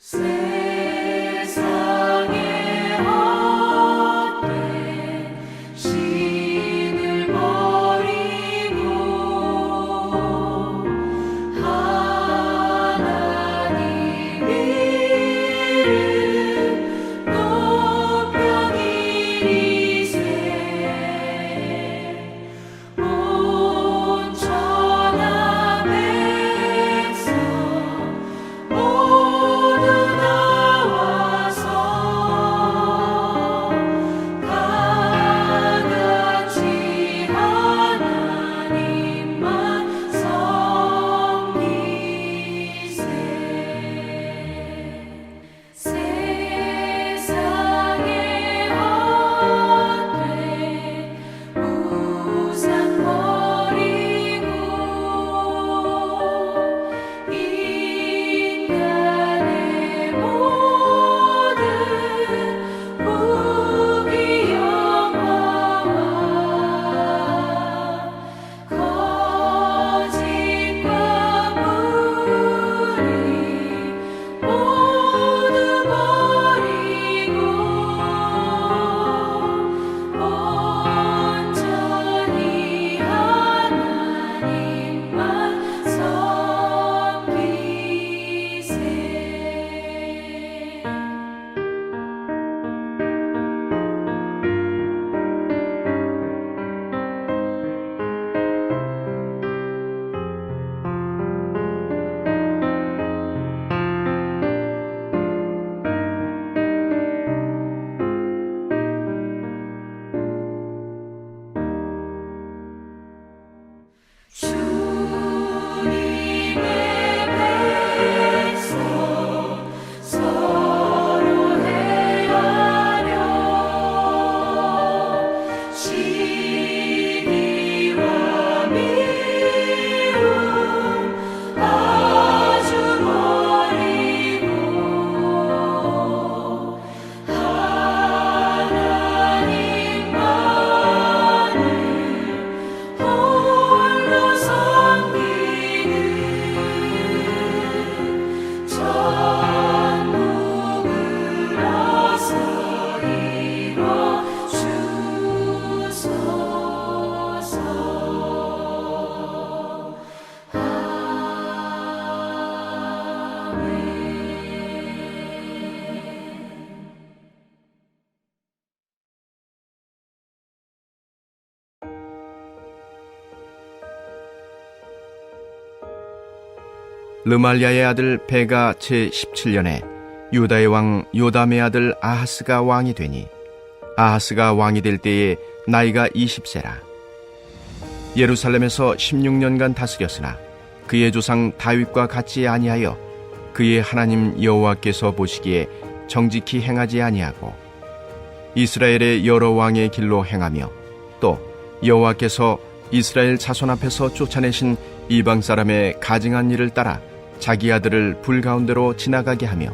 세상의 헛된 신을 버리고 하나님 이름 높여 기리세 온 천하 백성 모두 나와서 다 같이 하나님만 섬기세. 세상의 헛된 우상 버리고 인간의 모든 부귀 영화와 거짓과 불의 모두 버리고 온전히 하나님만 섬기세. 주님의 백성 서로 헤아려 시기와 미움 아주 버리고 하나님만을 홀로 섬기는 천국을 어서 이뤄 주소서. 아멘. 르말리아의 아들 베가 제17년에 유다의 왕 요담의 아들 아하스가 왕이 되니 아하스가 왕이 될 때에 나이가 20세라. 예루살렘에서 16년간 다스렸으나 그의 조상 다윗과 같이 아니하여 그의 하나님 여호와께서 보시기에 정직히 행하지 아니하고 이스라엘의 여러 왕의 길로 행하며 또 여호와께서 이스라엘 자손 앞에서 쫓아내신 이방 사람의 가증한 일을 따라 자기 아들을 불 가운데로 지나가게 하며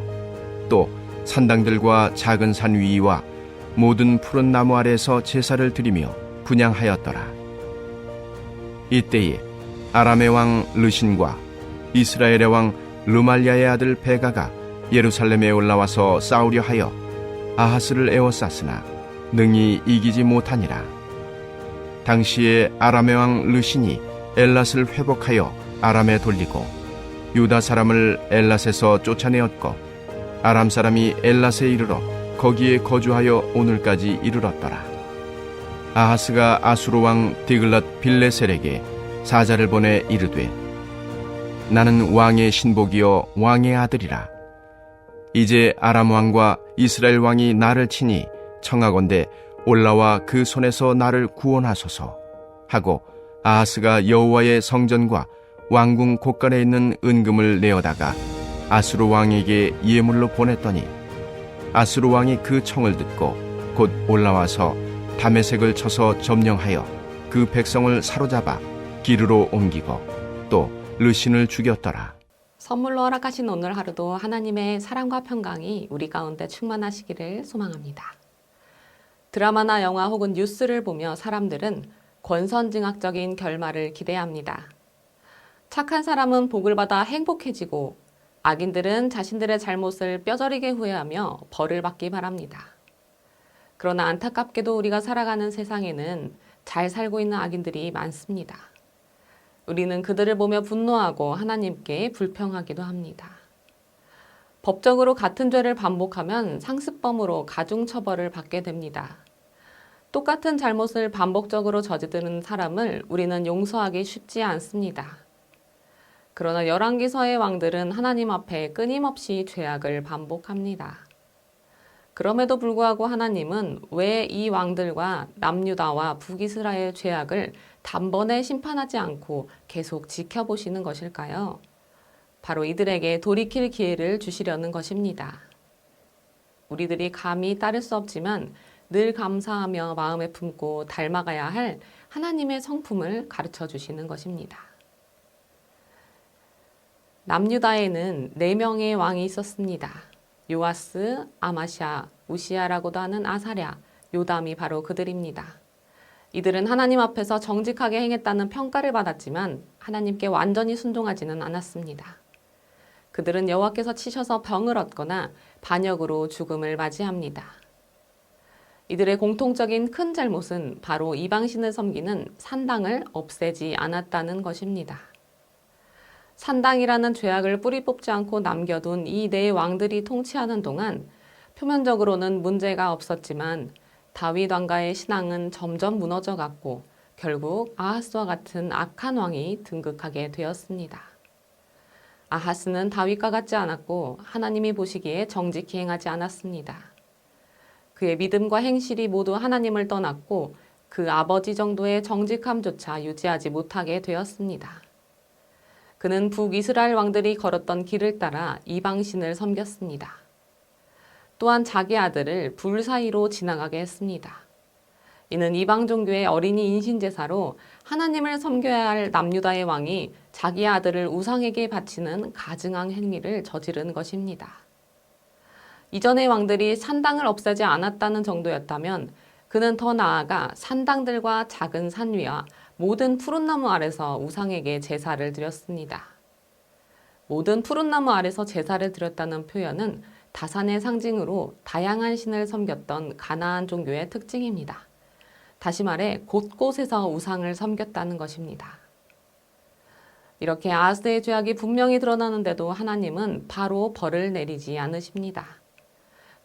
또 산당들과 작은 산 위와 모든 푸른 나무 아래에서 제사를 드리며 분향하였더라. 이때에 아람의 왕 르신과 이스라엘의 왕 르말리아의 아들 베가가 예루살렘에 올라와서 싸우려 하여 아하스를 에워쌌으나 능히 이기지 못하니라. 당시에 아람의 왕 르신이 엘랏을 회복하여 아람에 돌리고 유다 사람을 엘랏에서 쫓아내었고 아람 사람이 엘랏에 이르러 거기에 거주하여 오늘까지 이르렀더라. 아하스가 아수르 왕 디글랏 빌레셀에게 사자를 보내 이르되 나는 왕의 신복이요 왕의 아들이라. 이제 아람 왕과 이스라엘 왕이 나를 치니 청하건대 올라와 그 손에서 나를 구원하소서 하고 아하스가 여호와의 성전과 왕궁 곳간에 있는 은금을 내어다가 아수르 왕에게 예물로 보냈더니 아수르 왕이 그 청을 듣고 곧 올라와서 다메섹을 쳐서 점령하여 그 백성을 사로잡아 기르로 옮기고 또 르신을 죽였더라. 선물로 허락하신 오늘 하루도 하나님의 사랑과 평강이 우리 가운데 충만하시기를 소망합니다. 드라마나 영화 혹은 뉴스를 보며 사람들은 권선징악적인 결말을 기대합니다. 착한 사람은 복을 받아 행복해지고 악인들은 자신들의 잘못을 뼈저리게 후회하며 벌을 받기 바랍니다. 그러나 안타깝게도 우리가 살아가는 세상에는 잘 살고 있는 악인들이 많습니다. 우리는 그들을 보며 분노하고 하나님께 불평하기도 합니다. 법적으로 같은 죄를 반복하면 상습범으로 가중처벌을 받게 됩니다. 똑같은 잘못을 반복적으로 저지르는 사람을 우리는 용서하기 쉽지 않습니다. 그러나 열왕기서의 왕들은 하나님 앞에 끊임없이 죄악을 반복합니다. 그럼에도 불구하고 하나님은 왜 이 왕들과 남유다와 북이스라엘의 죄악을 단번에 심판하지 않고 계속 지켜보시는 것일까요? 바로 이들에게 돌이킬 기회를 주시려는 것입니다. 우리들이 감히 따를 수 없지만 늘 감사하며 마음에 품고 닮아가야 할 하나님의 성품을 가르쳐 주시는 것입니다. 남유다에는 4명의 왕이 있었습니다. 요아스, 아마샤, 우시야라고도 하는 아사랴, 요담이 바로 그들입니다. 이들은 하나님 앞에서 정직하게 행했다는 평가를 받았지만 하나님께 완전히 순종하지는 않았습니다. 그들은 여호와께서 치셔서 병을 얻거나 반역으로 죽음을 맞이합니다. 이들의 공통적인 큰 잘못은 바로 이방신을 섬기는 산당을 없애지 않았다는 것입니다. 산당이라는 죄악을 뿌리 뽑지 않고 남겨둔 이 4왕들이 통치하는 동안 표면적으로는 문제가 없었지만 다윗 왕가의 신앙은 점점 무너져 갔고 결국 아하스와 같은 악한 왕이 등극하게 되었습니다. 아하스는 다윗과 같지 않았고 하나님이 보시기에 정직히 행하지 않았습니다. 그의 믿음과 행실이 모두 하나님을 떠났고 그 아버지 정도의 정직함조차 유지하지 못하게 되었습니다. 그는 북이스라엘 왕들이 걸었던 길을 따라 이방신을 섬겼습니다. 또한 자기 아들을 불 사이로 지나가게 했습니다. 이는 이방 종교의 어린이 인신제사로 하나님을 섬겨야 할 남유다의 왕이 자기 아들을 우상에게 바치는 가증한 행위를 저지른 것입니다. 이전의 왕들이 산당을 없애지 않았다는 정도였다면 그는 더 나아가 산당들과 작은 산 위와 모든 푸른 나무 아래서 우상에게 제사를 드렸습니다. 모든 푸른 나무 아래서 제사를 드렸다는 표현은 다산의 상징으로 다양한 신을 섬겼던 가나안 종교의 특징입니다. 다시 말해 곳곳에서 우상을 섬겼다는 것입니다. 이렇게 아하스의 죄악이 분명히 드러나는데도 하나님은 바로 벌을 내리지 않으십니다.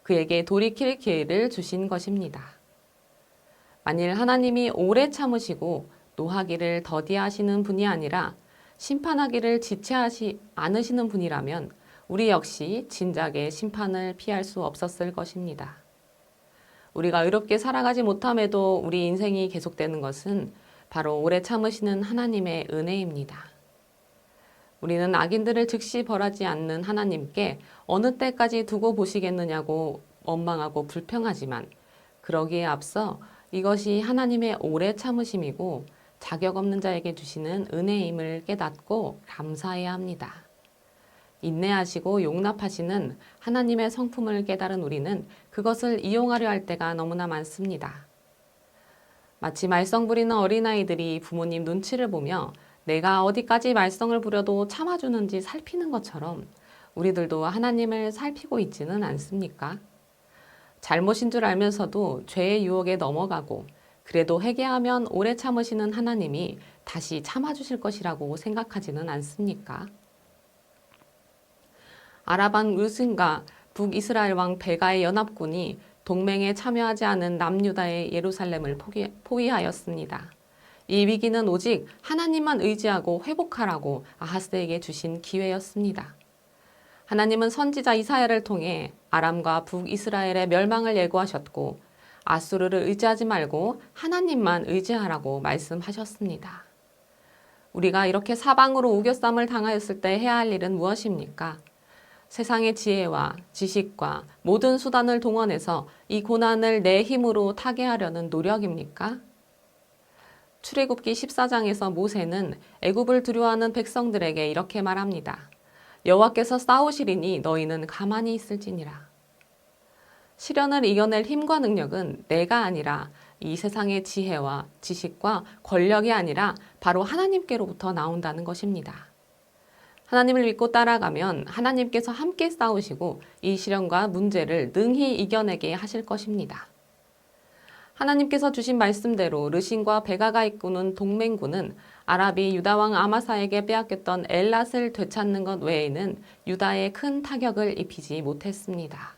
그에게 돌이킬 기회를 주신 것입니다. 만일 하나님이 오래 참으시고 노하기를 더디하시는 분이 아니라 심판하기를 지체하지 않으시는 분이라면 우리 역시 진작에 심판을 피할 수 없었을 것입니다. 우리가 의롭게 살아가지 못함에도 우리 인생이 계속되는 것은 바로 오래 참으시는 하나님의 은혜입니다. 우리는 악인들을 즉시 벌하지 않는 하나님께 어느 때까지 두고 보시겠느냐고 원망하고 불평하지만 그러기에 앞서 이것이 하나님의 오래 참으심이고 자격 없는 자에게 주시는 은혜임을 깨닫고 감사해야 합니다. 인내하시고 용납하시는 하나님의 성품을 깨달은 우리는 그것을 이용하려 할 때가 너무나 많습니다. 마치 말썽 부리는 어린아이들이 부모님 눈치를 보며 내가 어디까지 말썽을 부려도 참아주는지 살피는 것처럼 우리들도 하나님을 살피고 있지는 않습니까? 잘못인 줄 알면서도 죄의 유혹에 넘어가고 그래도 회개하면 오래 참으시는 하나님이 다시 참아주실 것이라고 생각하지는 않습니까? 아랍왕 르신과 북이스라엘 왕 베가의 연합군이 동맹에 참여하지 않은 남유다의 예루살렘을 포위하였습니다. 이 위기는 오직 하나님만 의지하고 회복하라고 아하스에게 주신 기회였습니다. 하나님은 선지자 이사야를 통해 아람과 북이스라엘의 멸망을 예고하셨고 아수르를 의지하지 말고 하나님만 의지하라고 말씀하셨습니다. 우리가 이렇게 사방으로 우겨쌈을 당하였을 때 해야 할 일은 무엇입니까? 세상의 지혜와 지식과 모든 수단을 동원해서 이 고난을 내 힘으로 타개하려는 노력입니까? 출애굽기 14장에서 모세는 애굽을 두려워하는 백성들에게 이렇게 말합니다. 여호와께서 싸우시리니 너희는 가만히 있을지니라. 시련을 이겨낼 힘과 능력은 내가 아니라 이 세상의 지혜와 지식과 권력이 아니라 바로 하나님께로부터 나온다는 것입니다. 하나님을 믿고 따라가면 하나님께서 함께 싸우시고 이 시련과 문제를 능히 이겨내게 하실 것입니다. 하나님께서 주신 말씀대로 르신과 베가가 이끄는 동맹군은 아랍이 유다 왕 아마사에게 빼앗겼던 엘랏을 되찾는 것 외에는 유다에 큰 타격을 입히지 못했습니다.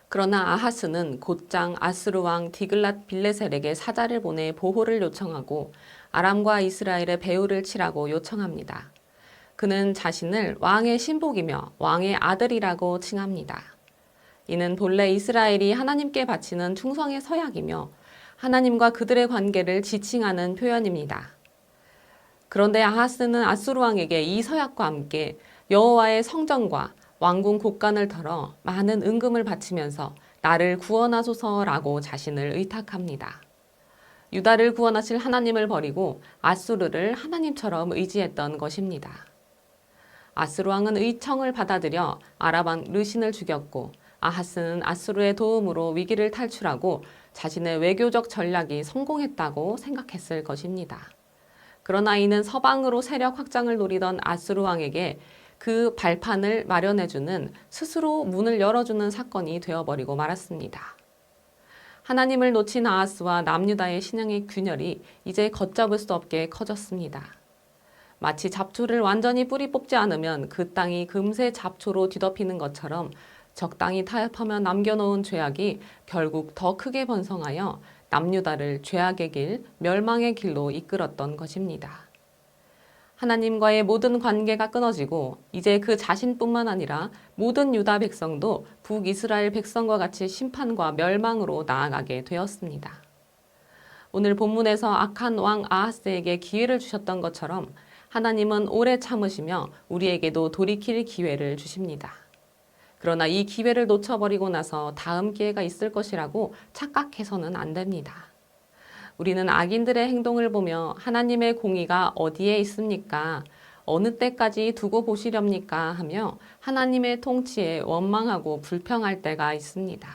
그러나 아하스는 곧장 아수르 왕 디글랏 빌레셀에게 사자를 보내 보호를 요청하고 아람과 이스라엘의 배후를 치라고 요청합니다. 그는 자신을 왕의 신복이며 왕의 아들이라고 칭합니다. 이는 본래 이스라엘이 하나님께 바치는 충성의 서약이며 하나님과 그들의 관계를 지칭하는 표현입니다. 그런데 아하스는 아수르 왕에게 이 서약과 함께 여호와의 성전과 왕궁 곳간을 털어 많은 은금을 바치면서 나를 구원하소서라고 자신을 의탁합니다. 유다를 구원하실 하나님을 버리고 아수르를 하나님처럼 의지했던 것입니다. 아수르 왕은 의청을 받아들여 아랍 왕 르신을 죽였고 아하스는 아수르의 도움으로 위기를 탈출하고 자신의 외교적 전략이 성공했다고 생각했을 것입니다. 그러나 이는 서방으로 세력 확장을 노리던 아수르 왕에게 그 발판을 마련해주는 스스로 문을 열어주는 사건이 되어버리고 말았습니다. 하나님을 놓친 아하스와 남유다의 신앙의 균열이 이제 걷잡을 수 없게 커졌습니다. 마치 잡초를 완전히 뿌리 뽑지 않으면 그 땅이 금세 잡초로 뒤덮이는 것처럼 적당히 타협하며 남겨놓은 죄악이 결국 더 크게 번성하여 남유다를 죄악의 길, 멸망의 길로 이끌었던 것입니다. 하나님과의 모든 관계가 끊어지고 이제 그 자신뿐만 아니라 모든 유다 백성도 북이스라엘 백성과 같이 심판과 멸망으로 나아가게 되었습니다. 오늘 본문에서 악한 왕 아하스에게 기회를 주셨던 것처럼 하나님은 오래 참으시며 우리에게도 돌이킬 기회를 주십니다. 그러나 이 기회를 놓쳐버리고 나서 다음 기회가 있을 것이라고 착각해서는 안 됩니다. 우리는 악인들의 행동을 보며 하나님의 공의가 어디에 있습니까? 어느 때까지 두고 보시렵니까? 하며 하나님의 통치에 원망하고 불평할 때가 있습니다.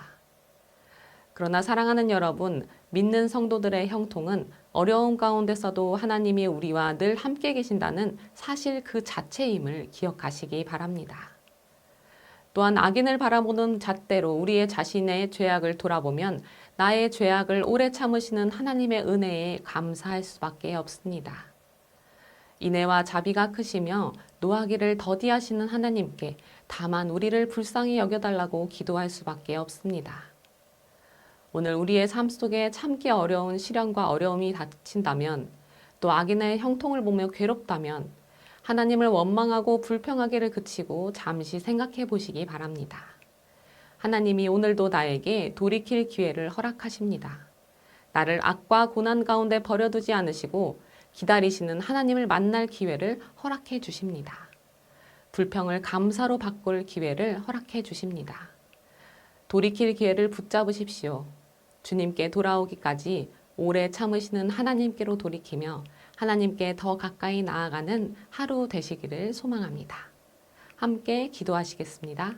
그러나 사랑하는 여러분, 믿는 성도들의 형통은 어려움 가운데서도 하나님이 우리와 늘 함께 계신다는 사실 그 자체임을 기억하시기 바랍니다. 또한 악인을 바라보는 잣대로 우리의 자신의 죄악을 돌아보면 나의 죄악을 오래 참으시는 하나님의 은혜에 감사할 수밖에 없습니다. 인애와 자비가 크시며 노하기를 더디하시는 하나님께 다만 우리를 불쌍히 여겨달라고 기도할 수밖에 없습니다. 오늘 우리의 삶 속에 참기 어려운 시련과 어려움이 닥친다면 또 악인의 형통을 보며 괴롭다면 하나님을 원망하고 불평하기를 그치고 잠시 생각해 보시기 바랍니다. 하나님이 오늘도 나에게 돌이킬 기회를 허락하십니다. 나를 악과 고난 가운데 버려두지 않으시고 기다리시는 하나님을 만날 기회를 허락해 주십니다. 불평을 감사로 바꿀 기회를 허락해 주십니다. 돌이킬 기회를 붙잡으십시오. 주님께 돌아오기까지 오래 참으시는 하나님께로 돌이키며 하나님께 더 가까이 나아가는 하루 되시기를 소망합니다. 함께 기도하시겠습니다.